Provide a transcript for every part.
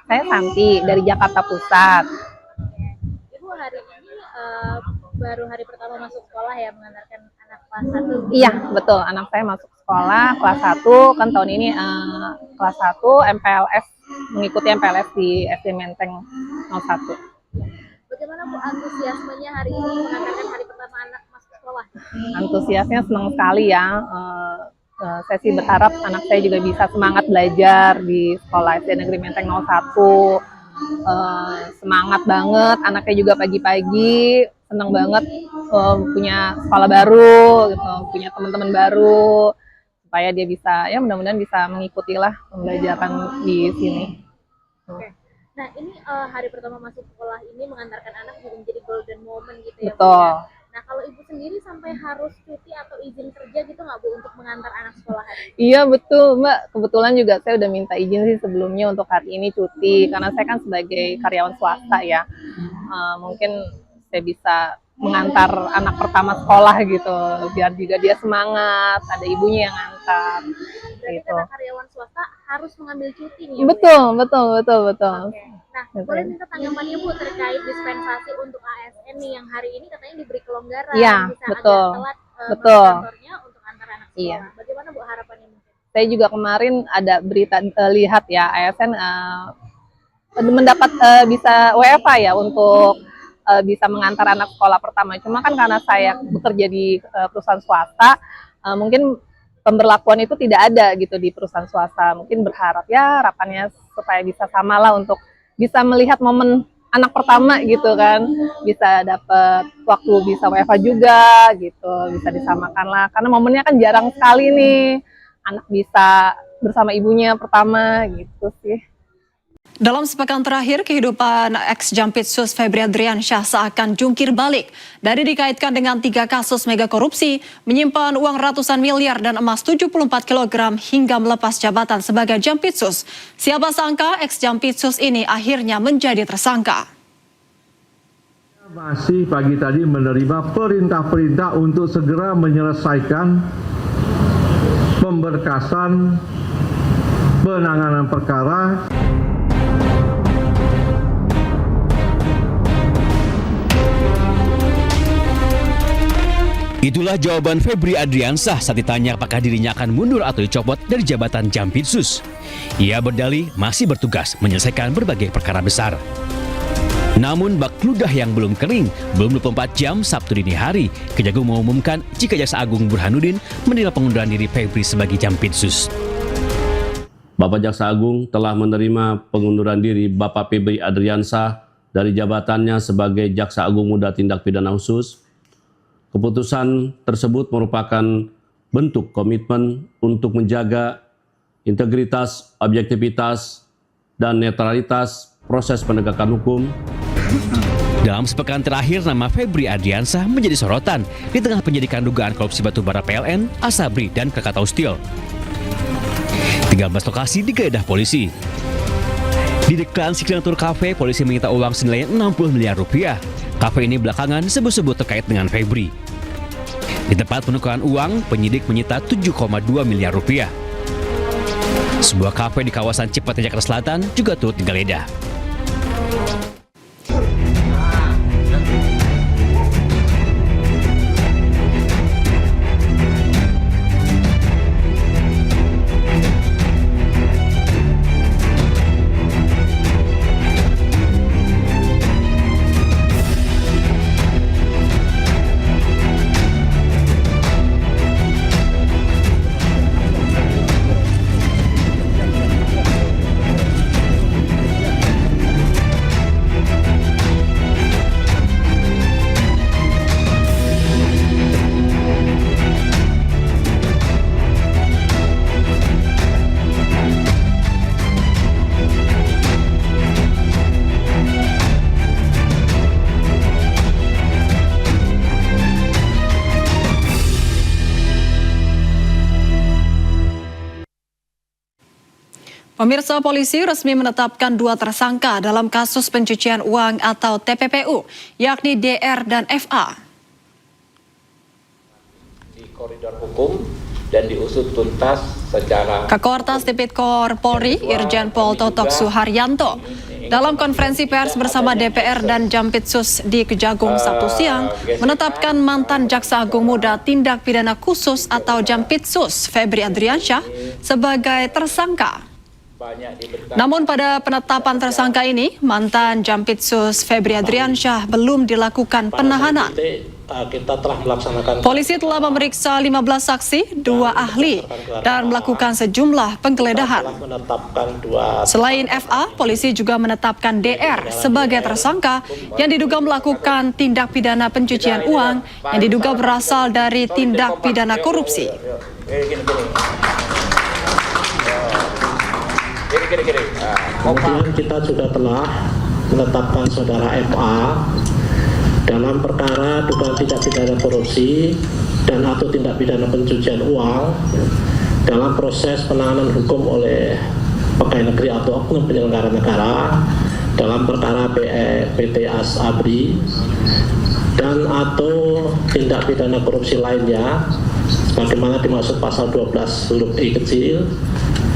Saya Santi dari Jakarta Pusat. Ibu hari ini baru hari pertama masuk sekolah ya, mengantarkan anak kelas 1. Iya, betul. Anak saya masuk sekolah kelas 1, kan tahun ini kelas 1 MPLS, mengikuti MPLS di SD Menteng 01. Bagaimana Bu antusiasmenya hari ini mengantarkan hari pertama anak masuk sekolah? Antusiasnya senang sekali ya. Saya sih berharap anak saya juga bisa semangat belajar di sekolah SD Negeri Menteng 01. Semangat banget, anaknya juga pagi-pagi senang banget punya sekolah baru, gitu, punya teman-teman baru, supaya dia bisa, ya mudah-mudahan bisa mengikutilah pembelajaran di sini. Oke. Nah ini hari pertama masuk sekolah ini mengantarkan anak juga menjadi golden moment gitu ya. Betul. Bu, ya? Nah kalau ibu sendiri sampai harus cuti atau izin kerja gitu nggak Bu untuk mengantar anak sekolah hari ini? Iya betul Mbak, kebetulan juga saya udah minta izin sih sebelumnya untuk hari ini cuti, karena saya kan sebagai karyawan swasta ya. Mungkin saya bisa mengantar anak pertama sekolah gitu, biar juga dia semangat, ada ibunya yang ngantar. Berarti Gitu. karena karyawan swasta harus mengambil cuti nih. Betul, ya? betul. Oke. Nah, boleh minta tanggapannya Bu terkait dispensasi untuk ASN nih yang hari ini katanya diberi kelonggaran, ya, bisa betul. agak telat betul. kantornya untuk antar anak sekolah. Iya. Bagaimana Bu harapannya mungkin? Saya juga kemarin ada berita lihat ya ASN mendapat bisa WFH ya untuk bisa mengantar anak sekolah pertama. Cuma kan karena saya bekerja di perusahaan swasta, mungkin pemberlakuan itu tidak ada gitu di perusahaan swasta. Mungkin berharap ya harapannya supaya bisa samalah untuk bisa melihat momen anak pertama gitu kan, bisa dapat waktu bisa WFH juga gitu, bisa disamakan lah. Karena momennya kan jarang sekali nih anak bisa bersama ibunya pertama gitu sih. Dalam sepekan terakhir, kehidupan ex-Jampitsus Febri Adriansyah seakan jungkir balik. Dari dikaitkan dengan 3 kasus mega korupsi, menyimpan uang ratusan miliar dan emas 74 kg hingga melepas jabatan sebagai Jampitsus. Siapa sangka ex-Jampitsus ini akhirnya menjadi tersangka. Masih pagi tadi menerima perintah-perintah untuk segera menyelesaikan pemberkasan penanganan perkara. Itulah jawaban Febri Adriansyah saat ditanya apakah dirinya akan mundur atau dicopot dari jabatan Jampitsus. Ia berdalih masih bertugas menyelesaikan berbagai perkara besar. Namun bak ludah yang belum kering, belum 24 jam Sabtu dini hari, Kejagung mengumumkan jika Jaksa Agung Burhanuddin menilai pengunduran diri Febri sebagai Jampitsus. Bapak Jaksa Agung telah menerima pengunduran diri Bapak Febri Adriansyah dari jabatannya sebagai Jaksa Agung Muda Tindak Pidana Khusus. Keputusan tersebut merupakan bentuk komitmen untuk menjaga integritas, objektivitas, dan netralitas proses penegakan hukum. Dalam sepekan terakhir, nama Febri Adriansyah menjadi sorotan di tengah penyidikan dugaan korupsi batubara PLN, Asabri, dan Krakatau Steel. 13 lokasi digeledah polisi. Di Deklan Signature Cafe, polisi menyita uang senilai 60 miliar rupiah. Kafe ini belakangan sebut-sebut terkait dengan Febri. Di tempat penukaran uang, penyidik menyita 7,2 miliar rupiah. Sebuah kafe di kawasan Cipete, Jakarta Selatan juga turut digeledah. Pemirsa, polisi resmi menetapkan 2 tersangka dalam kasus pencucian uang atau TPPU, yakni DR dan FA. Di koridor hukum dan diusut tuntas secara Kakortas Tipikor Polri Irjen Pol Totok Suharyanto dalam konferensi pers bersama DPR dan Jampitsus di Kejagung Sabtu siang menetapkan mantan Jaksa Agung Muda Tindak Pidana Khusus atau Jampitsus Febri Adriansyah sebagai tersangka. Namun pada penetapan tersangka ini, mantan Jampitsus Febri Adriansyah belum dilakukan penahanan. Kita telah melaksanakan. Polisi telah memeriksa 15 saksi, 2 ahli, dan melakukan sejumlah penggeledahan. Selain FA, polisi juga menetapkan DR sebagai tersangka yang diduga melakukan tindak pidana pencucian uang yang diduga berasal dari tindak pidana korupsi. Kemudian kita juga telah menetapkan saudara FA dalam perkara dugaan tindak pidana korupsi dan atau tindak pidana pencucian uang dalam proses penanganan hukum oleh pegawai negeri atau oknum penyelenggara negara dalam perkara PT Asabri dan atau tindak pidana korupsi lainnya sebagaimana dimaksud pasal 12 huruf I kecil,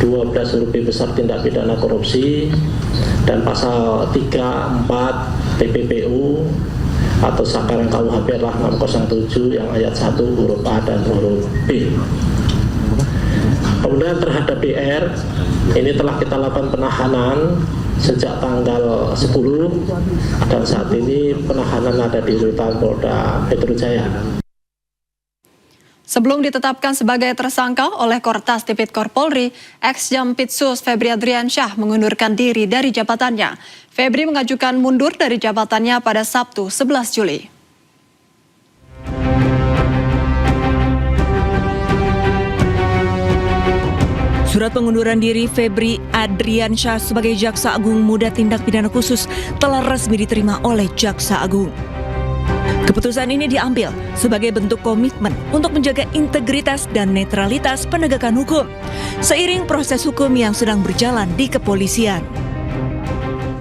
12 huruf B besar tindak pidana korupsi dan pasal 3, 4 TPPU atau sakaran KUHP lah 607 yang ayat 1 huruf A dan huruf B. Kemudian terhadap DR ini telah kita lakukan penahanan sejak tanggal 10 dan saat ini penahanan ada di rutan Polda Metro Jaya. Sebelum ditetapkan sebagai tersangka oleh Kortas Tipikor Polri, ex-Jampitsus Febri Adriansyah mengundurkan diri dari jabatannya. Febri mengajukan mundur dari jabatannya pada Sabtu 11 Juli. Surat pengunduran diri Febri Adriansyah sebagai Jaksa Agung Muda Tindak Pidana Khusus telah resmi diterima oleh Jaksa Agung. Keputusan ini diambil sebagai bentuk komitmen untuk menjaga integritas dan netralitas penegakan hukum seiring proses hukum yang sedang berjalan di kepolisian.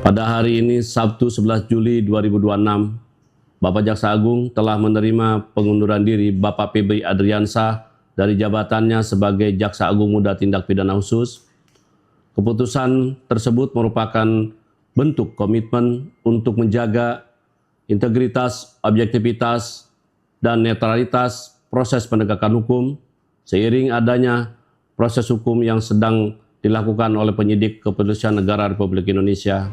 Pada hari ini, Sabtu 11 Juli 2026, Bapak Jaksa Agung telah menerima pengunduran diri Bapak Febri Adriansyah dari jabatannya sebagai Jaksa Agung Muda Tindak Pidana Khusus. Keputusan tersebut merupakan bentuk komitmen untuk menjaga integritas, objektivitas, dan netralitas proses penegakan hukum seiring adanya proses hukum yang sedang dilakukan oleh penyidik Kepolisian Negara Republik Indonesia.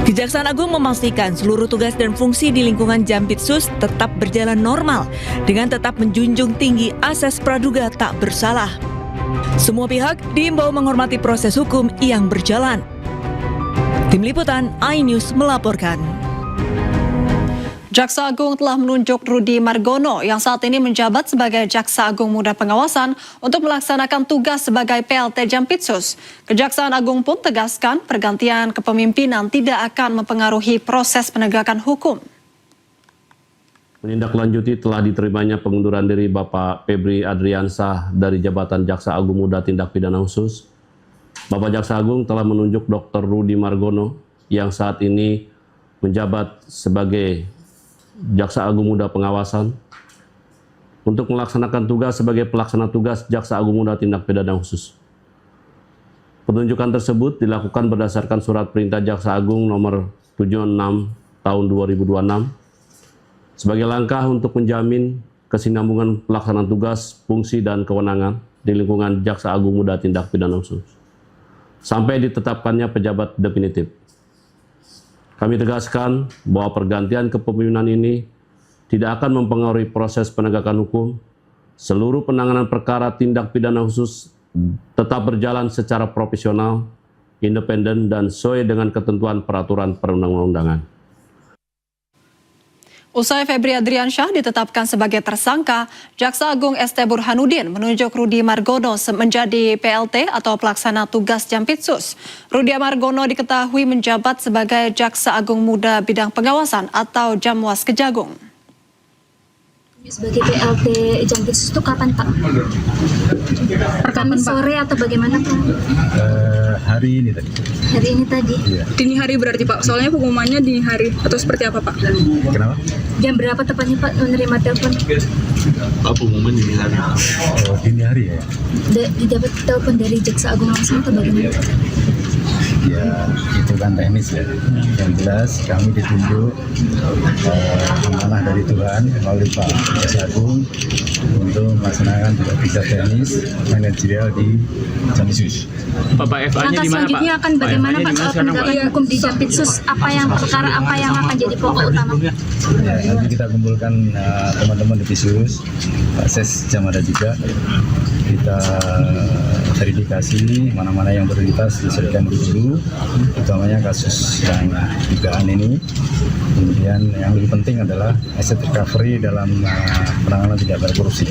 Kejaksaan Agung memastikan seluruh tugas dan fungsi di lingkungan Jampitsus tetap berjalan normal dengan tetap menjunjung tinggi asas praduga tak bersalah. Semua pihak diimbau menghormati proses hukum yang berjalan. Tim Liputan iNews melaporkan. Jaksa Agung telah menunjuk Rudi Margono yang saat ini menjabat sebagai Jaksa Agung Muda Pengawasan untuk melaksanakan tugas sebagai PLT Jampitsus. Kejaksaan Agung pun tegaskan pergantian kepemimpinan tidak akan mempengaruhi proses penegakan hukum. Menindaklanjuti telah diterimanya pengunduran diri Bapak Febri Adriansyah dari jabatan Jaksa Agung Muda Tindak Pidana Khusus. Bapak Jaksa Agung telah menunjuk Dr. Rudi Margono yang saat ini menjabat sebagai Jaksa Agung Muda Pengawasan untuk melaksanakan tugas sebagai pelaksana tugas Jaksa Agung Muda Tindak Pidana Khusus. Penunjukan tersebut dilakukan berdasarkan Surat Perintah Jaksa Agung nomor 76 tahun 2026 sebagai langkah untuk menjamin kesinambungan pelaksanaan tugas, fungsi, dan kewenangan di lingkungan Jaksa Agung Muda Tindak Pidana Khusus sampai ditetapkannya pejabat definitif. Kami tegaskan bahwa pergantian kepemimpinan ini tidak akan mempengaruhi proses penegakan hukum. Seluruh penanganan perkara tindak pidana khusus tetap berjalan secara profesional, independen, dan sesuai dengan ketentuan peraturan perundang-undangan. Usai Febri Adriansyah ditetapkan sebagai tersangka, Jaksa Agung ST Burhanuddin menunjuk Rudi Margono menjadi PLT atau pelaksana tugas Jampitsus. Rudi Margono diketahui menjabat sebagai Jaksa Agung Muda Bidang Pengawasan atau Jamwas Kejagung. Sebagai PLT Jampitsus itu kapan Pak? Kamis sore atau bagaimana Pak? Hari ini tadi. Hari ini tadi. Iya. Dini hari berarti Pak, soalnya pengumumannya dini hari atau seperti apa Pak? Kenapa? Jam berapa tepatnya Pak menerima telepon? Pengumuman dini hari. Oh, dini hari ya? Didapat telepon dari Jaksa Agung langsung atau bagaimana? Ya, itu kan teknis ya. Yang jelas kami ditunjuk amanah dari Tuhan melalui Pak Jaksa Agung untuk melaksanakan tugas visa teknis manajerial di Jampitsus. Bapak FA-nya di mana Pak? Selanjutnya akan bagaimana Pak soal penegakan hukum di Jampitsus? Apa yang akan jadi pokok utama? Ya, nanti kita kumpulkan teman-teman di Jampitsus, Pak Ses Jamada juga. Kita verifikasi mana-mana yang prioritas diselesaikan dulu, utamanya kasus yang dugaan ini. Kemudian yang lebih penting adalah asset recovery dalam penanganan tindak pidana korupsi.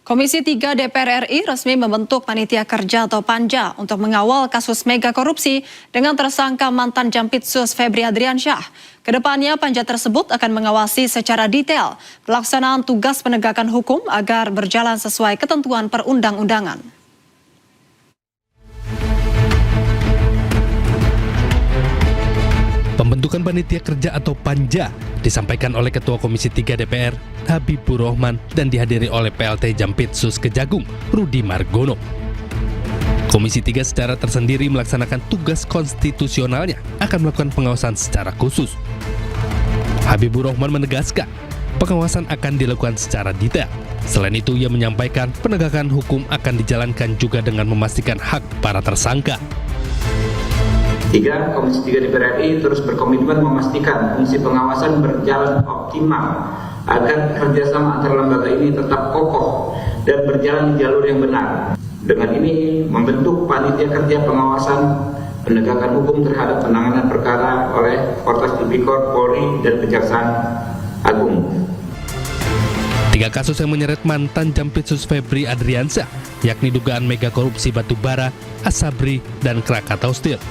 Komisi 3 DPR RI resmi membentuk Panitia Kerja atau Panja untuk mengawal kasus mega korupsi dengan tersangka mantan Jampitsus Febri Adriansyah. Kedepannya panja tersebut akan mengawasi secara detail pelaksanaan tugas penegakan hukum agar berjalan sesuai ketentuan perundang-undangan. Pembentukan Panitia Kerja atau Panja disampaikan oleh Ketua Komisi 3 DPR, Habibur Rahman, dan dihadiri oleh PLT Jampitsus Kejagung, Rudi Margono. Komisi 3 secara tersendiri melaksanakan tugas konstitusionalnya akan melakukan pengawasan secara khusus. Habibur Rahman menegaskan, pengawasan akan dilakukan secara detail. Selain itu, ia menyampaikan penegakan hukum akan dijalankan juga dengan memastikan hak para tersangka. 3. Komisi 3 DPR RI terus berkomitmen memastikan fungsi pengawasan berjalan optimal agar kerjasama antar lembaga ini tetap kokoh dan berjalan di jalur yang benar. Dengan ini membentuk Panitia Kerja Pengawasan Penegakan Hukum terhadap penanganan perkara oleh Korps Tipikor, Polri, dan Kejaksaan Agung. 3 kasus yang menyeret mantan Jampitsus Febri Adriansyah, yakni dugaan mega korupsi batubara, Asabri, dan Krakatau Steel.